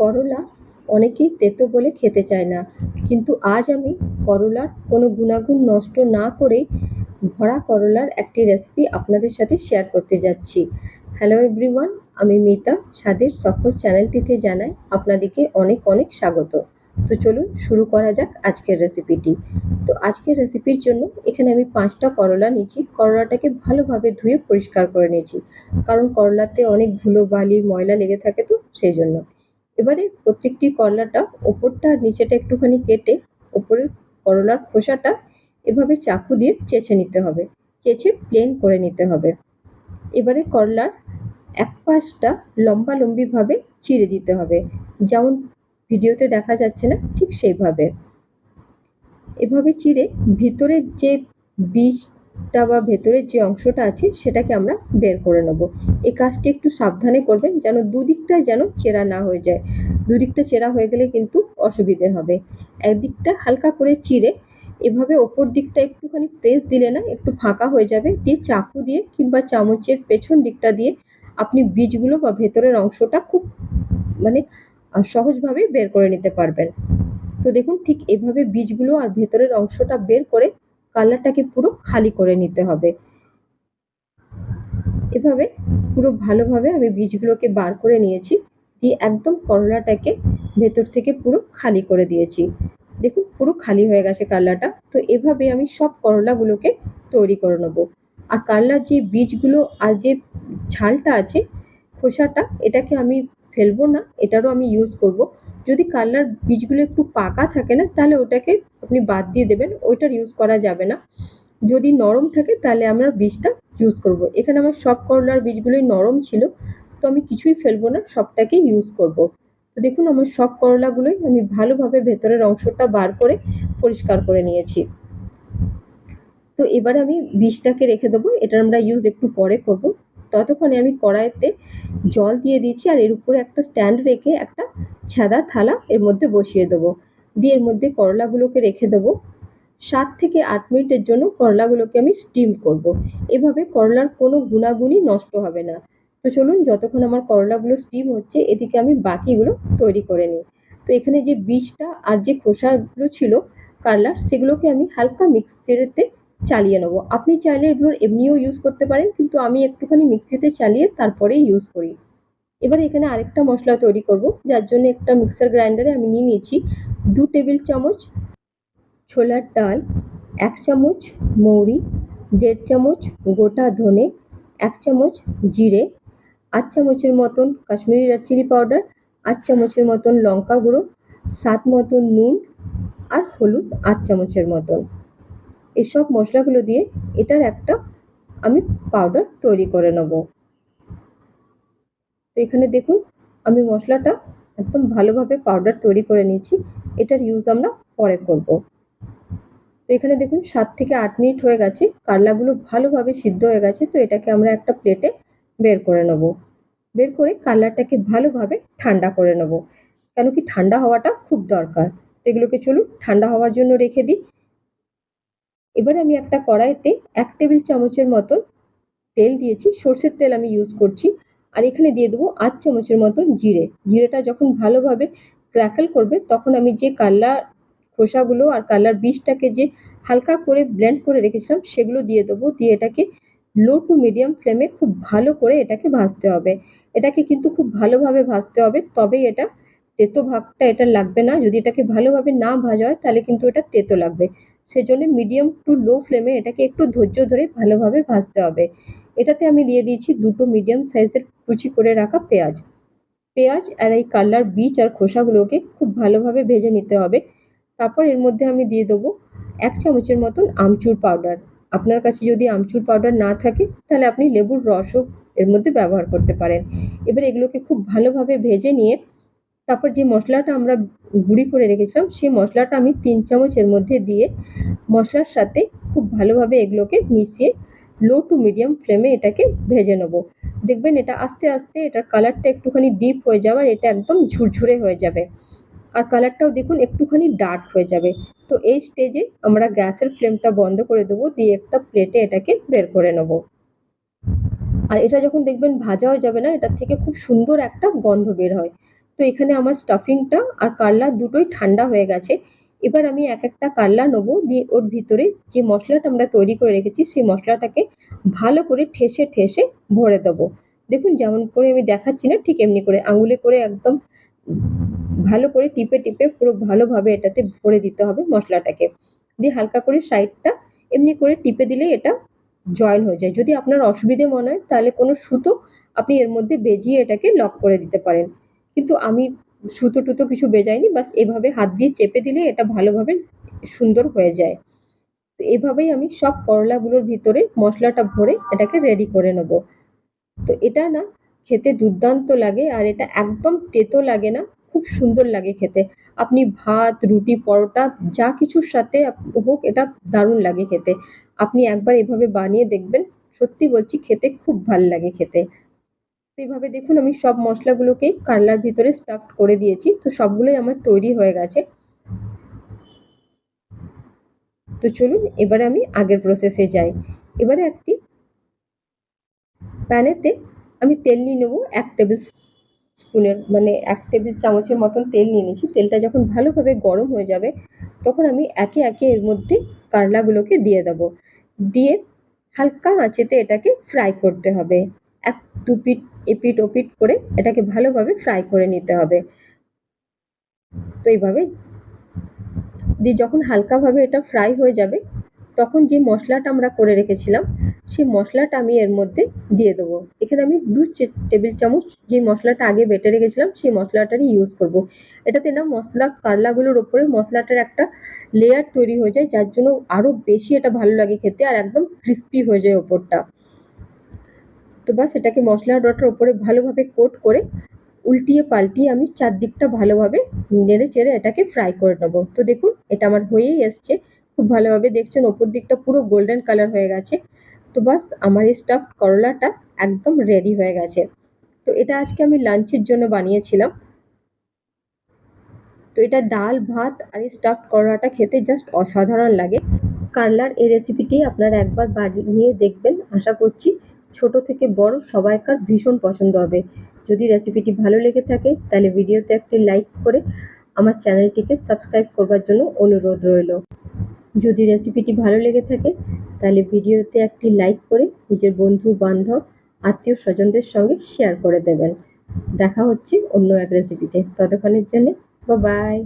করলা অনেকেই তেতো বলে খেতে চায় না, কিন্তু আজ আমি করলার কোনো গুণাগুণ নষ্ট না করেই ভরা করলার একটি রেসিপি আপনাদের সাথে শেয়ার করতে যাচ্ছি। হ্যালো এভরিওয়ান, আমি মিতা। স্বাদের সফর চ্যানেলটিতে জানাই আপনাদেরকে অনেক অনেক স্বাগত। তো চলুন শুরু করা যাক আজকের রেসিপিটি। তো আজকের রেসিপির জন্য এখানে আমি 5টা করলা নিয়েছি। করলাটাকে ভালোভাবে ধুয়ে পরিষ্কার করে নিয়েছি, কারণ করলাতে অনেক ধুলো বালি ময়লা লেগে থাকে, তো সেই জন্য। এবারে প্রত্যেকটি করলাটা ওপরটা আর নিচেটা একটুখানি কেটে ওপরের করলার খোসাটা এভাবে চাকু দিয়ে চেঁচে নিতে হবে, চেঁচে প্লেন করে নিতে হবে। এবারে করলার এক পাশটা লম্বালম্বি ভাবে চিড়ে দিতে হবে, যেমন ভিডিওতে দেখা যাচ্ছে না ঠিক সেইভাবে। এভাবে চিড়ে ভিতরের যে বীজটা বা ভেতরের যে অংশটা আছে সেটাকে আমরা বের করে নেব। এই কাজটি একটু সাবধানে করবেন, যেন দুদিকটাই যেন চেরা না হয়ে যায়। দুদিকটা চেরা হয়ে গেলে কিন্তু অসুবিধে হবে। একদিকটা হালকা করে চিড়ে এভাবে ওপর দিকটা একটুখানি প্রেস দিলে না একটু ফাঁকা হয়ে যাবে, দিয়ে চাকু দিয়ে কিংবা চামচের পেছন দিকটা দিয়ে আপনি বীজগুলো বা ভেতরের অংশটা খুব মানে সহজভাবে বের করে নিতে পারবেন। তো দেখুন ঠিক এভাবে বীজগুলো আর ভেতরের অংশটা বের করে কালারটাকে পুরো খালি করে নিতে হবে। এভাবে পুরো ভালোভাবে আমি বীজগুলোকে বার করে নিয়েছি, দিয়ে একদম করলাটাকে ভেতর থেকে পুরো খালি করে দিয়েছি। দেখুন পুরো খালি হয়ে গেছে করলাটা। তো এভাবে আমি সব করলাগুলোকে তৈরি করে নেব। আর করলার যে বীজগুলো আর যে ছালটা আছে, খোসাটা, এটাকে আমি ফেলবো না, এটারও আমি ইউজ করব। যদি করলার বীজগুলো একটু পাকা থাকে না, তাহলে ওটাকে আপনি বাদ দিয়ে দেবেন, ওইটার ইউজ করা যাবে না। যদি নরম থাকে তাহলে আমরা বীজটা ইউজ করব। এখানে আমার সব করলার বীজগুলোই নরম ছিল, তো আমি কিছুই ফেলবো না, সবটাকেই ইউজ করব। তো দেখুন আমার সব করলাগুলোই আমি ভালোভাবে ভেতরের অংশটা বার করে পরিষ্কার করে নিয়েছি। তো এবারে আমি বীজটাকে রেখে দেবো, এটা আমরা ইউজ একটু পরে করব। ততক্ষণে আমি কড়াইতে জল দিয়ে দিচ্ছি, আর এর উপরে একটা স্ট্যান্ড রেখে একটা সাদা থালা এর মধ্যে বসিয়ে দেবো, দিয়ে এর মধ্যে করলাগুলোকে রেখে দেবো। 7 থেকে 8 মিনিটের জন্য করলাগুলোকে আমি স্টিম করব। এভাবে করলার কোনো গুণাগুণই নষ্ট হবে না। তো চলুন যতক্ষণ আমার করলাগুলো স্টিম হচ্ছে, এদিকে আমি বাকিগুলো তৈরি করে নিই। তো এখানে যে বীজটা আর যে খোসাগুলো ছিল করলার, সেগুলোকে আমি হালকা মিক্সিতে চালিয়ে নেবো। আপনি চাইলে এগুলোর এমনিও ইউজ করতে পারেন, কিন্তু আমি একটুখানি মিক্সিতে চালিয়ে তারপরেই ইউজ করি। এবার এখানে আরেকটা মশলা তৈরি করব, যার জন্য একটা মিক্সার গ্রাইন্ডারে আমি নিয়ে নিয়েছি 2 টেবিল চামচ ছোলার ডাল, 1 চামচ মৌরি, 1.5 চামচ গোটা ধনে, 1 চামচ জিরে, 8 চামচের মতন কাশ্মীরি রেড চিলি পাউডার, 8 চামচের মতন লঙ্কা গুঁড়ো, স্বাদ মতন নুন, আর হলুদ 8 চামচের মতন। এসব মশলাগুলো দিয়ে এটার একটা আমি পাউডার তৈরি করে নেব। তো এখানে দেখুন আমি মশলাটা একদম ভালোভাবে পাউডার তৈরি করে নিয়েছি। এটার ইউজ আমরা পরে করব। তো এখানে দেখুন 7 থেকে 8 মিনিট হয়ে গেছে, করলাগুলো ভালোভাবে সিদ্ধ হয়ে গেছে। তো এটাকে আমরা একটা প্লেটে বের করে নেব। বের করে করলাটাকে ভালোভাবে ঠান্ডা করে নেব, কেন কি ঠান্ডা হওয়াটা খুব দরকার। তো এগুলোকে চলুন ঠান্ডা হওয়ার জন্য রেখে দিই। এবারে আমি একটা কড়াইতে 1 টেবিল চামচের মতন তেল দিয়েছি, সর্ষের তেল আমি ইউজ করছি। আর এখানে দিয়ে দেবো 8 চামচের মতন জিরে। জিরেটা যখন ভালোভাবে ক্র্যাকল করবে, তখন আমি যে করলার খোসাগুলো আর করলার বীজটাকে যে হালকা করে ব্লেন্ড করে রেখেছিলাম সেগুলো দিয়ে দেবো। দিয়ে এটাকে লো টু মিডিয়াম ফ্লেমে খুব ভালো করে এটাকে ভাজতে হবে। এটাকে কিন্তু খুব ভালোভাবে ভাজতে হবে, তবেই এটা তেতো ভাবটা এটা লাগবে না। যদি এটাকে ভালোভাবে না ভাজা হয় তাহলে কিন্তু এটা তেতো লাগবে। সেজন্য মিডিয়াম টু লো ফ্লেমে এটাকে একটু ধৈর্য ধরে ভালোভাবে ভাজতে হবে। এটাতে আমি দিয়ে দিয়েছি 2টো মিডিয়াম সাইজের কুচি করে রাখা পেঁয়াজ। পেঁয়াজ আর এই করলার বীজ আর খোসাগুলোকে খুব ভালোভাবে ভেজে নিতে হবে। তারপর এর মধ্যে আমি দিয়ে দেবো 1 চামচের মতন আমচুর পাউডার। আপনার কাছে যদি আমচুর পাউডার না থাকে তাহলে আপনি লেবুর রসও এর মধ্যে ব্যবহার করতে পারেন। এবার এগুলোকে খুব ভালোভাবে ভেজে নিয়ে তারপর যে মশলাটা আমরা গুঁড়ি করে রেখেছিলাম সেই মশলাটা আমি 3 চামচ এর মধ্যে দিয়ে মশলার সাথে খুব ভালোভাবে এগুলোকে মিশিয়ে লো টু মিডিয়াম ফ্লেমে এটাকে ভেজে নেব। দেখবেন এটা আস্তে আস্তে এটার কালারটা একটুখানি ডিপ হয়ে যাবে, আর এটা একদম ঝুরঝুরে হয়ে যাবে। আর কালারটাও দেখুন একটুখানি ডার্ক হয়ে যাবে। তো এই স্টেজে আমরা গ্যাসের ফ্লেমটা বন্ধ করে দেবো, দিয়ে একটা প্লেটে এটাকে বের করে নেব। আর এটা যখন দেখবেন ভাজা হয়ে যাবে না, এটার থেকে খুব সুন্দর একটা গন্ধ বের হয়। তো এখানে আমার স্টাফিংটা আর কারলা দুটোই ঠান্ডা হয়ে গেছে। এবার আমি একটা কারলা নেবো, দিয়ে ওর ভিতরে যে মশলাটা আমরা তৈরি করে রেখেছি সেই মশলাটাকে ভালো করে ঠেসে ঠেসে ভরে দেবো। দেখুন যেমন করে আমি দেখাচ্ছি না, ঠিক এমনি করে আঙুলে করে একদম ভালো করে টিপে টিপে পুরো ভালোভাবে এটাতে ভরে দিতে হবে মশলাটাকে। দিয়ে হালকা করে সাইডটা এমনি করে টিপে দিলে এটা জয়েন হয়ে যায়। যদি আপনার অসুবিধে মনে হয় তাহলে কোনো সুতো আপনি এর মধ্যে বেজিয়ে এটাকে লক করে দিতে পারেন, কিন্তু আমি সুতো টুতো কিছু বেজাইনি, বাস এভাবে হাত দিয়ে চেপে দিলে এটা ভালোভাবে সুন্দর হয়ে যায়। তো এভাবেই আমি সব করলাগুলোর ভিতরে মশলাটা ভরে এটাকে রেডি করে নেব। তো এটা না খেতে দুর্দান্ত লাগে, আর এটা একদম তেতো লাগে না, খুব সুন্দর লাগে খেতে। আপনি ভাত, রুটি, পরোটা যা কিছুর সাথে হোক এটা দারুণ লাগে খেতে। আপনি একবার এভাবে বানিয়ে দেখবেন, সত্যি বলছি খেতে খুব ভাল লাগে খেতে। তো এইভাবে দেখুন আমি সব মশলাগুলোকেই কারলার ভিতরে স্টাফড করে দিয়েছি, তো সবগুলোই আমার তৈরি হয়ে গেছে। তো চলুন এবারে আমি আগের প্রসেসে যাই। এবারে একটি প্যানেতে আমি তেল নিয়ে নেবো 1 টেবিল স্পুনের মানে 1 টেবিল চামচের মতন তেল নিয়ে নিয়েছি। তেলটা যখন ভালোভাবে গরম হয়ে যাবে তখন আমি একে একে এর মধ্যে কারলাগুলোকে দিয়ে দেবো। দিয়ে হালকা আঁচেতে এটাকে ফ্রাই করতে হবে। এক দু পিঠ এপিঠ ওপিঠ করে এটাকে ভালোভাবে ফ্রাই করে নিতে হবে। তো এইভাবে দিয়ে যখন হালকাভাবে এটা ফ্রাই হয়ে যাবে তখন যে মশলাটা আমরা করে রেখেছিলাম সেই মশলাটা আমি এর মধ্যে দিয়ে দেবো। এখানে আমি 2 টেবিল চামচ যে মশলাটা আগে বেটে রেখেছিলাম সেই মশলাটারই ইউজ করব। এটাতে না মশলা কারলাগুলোর ওপরে মশলাটার একটা লেয়ার তৈরি হয়ে যায়, যার জন্য আরও বেশি এটা ভালো লাগে খেতে, আর একদম ক্রিস্পি হয়ে যায় ওপরটা। তো বাস এটাকে মশলাটার ওপরে ভালোভাবে কোট করে উল্টিয়ে পাল্টিয়ে আমি চারদিকটা ভালোভাবে নেড়ে চেড়ে এটাকে ফ্রাই করে নেবো। তো দেখুন এটা আমার হয়েই এসছে, খুব ভালোভাবে দেখছেন ওপর দিকটা পুরো গোল্ডেন কালার হয়ে গেছে। তো বাস আমার এই স্টাফড করলাটা একদম রেডি হয়ে গেছে। তো এটা আজকে আমি লাঞ্চের জন্য বানিয়েছিলাম। তো এটা ডাল ভাত আর এই স্টাফড করলাটা খেতে জাস্ট অসাধারণ লাগে। কারলার এই রেসিপিটি আপনারা একবার বানিয়ে দেখবেন, আশা করছি ছোট থেকে বড় সবাইকার ভীষণ পছন্দ হবে। যদি রেসিপিটি ভালো লেগে থাকে তাহলে ভিডিওতে একটি লাইক করে আমার চ্যানেলটিকে সাবস্ক্রাইব করবার জন্য অনুরোধ রইল। যদি রেসিপিটি ভালো লেগে থাকে তাহলে ভিডিওতে একটি লাইক করে নিজের বন্ধু বান্ধব আত্মীয় স্বজনদের সঙ্গে শেয়ার করে দেবেন। দেখা হচ্ছে অন্য এক রেসিপিতে, ততক্ষণের জন্য বাই বাই।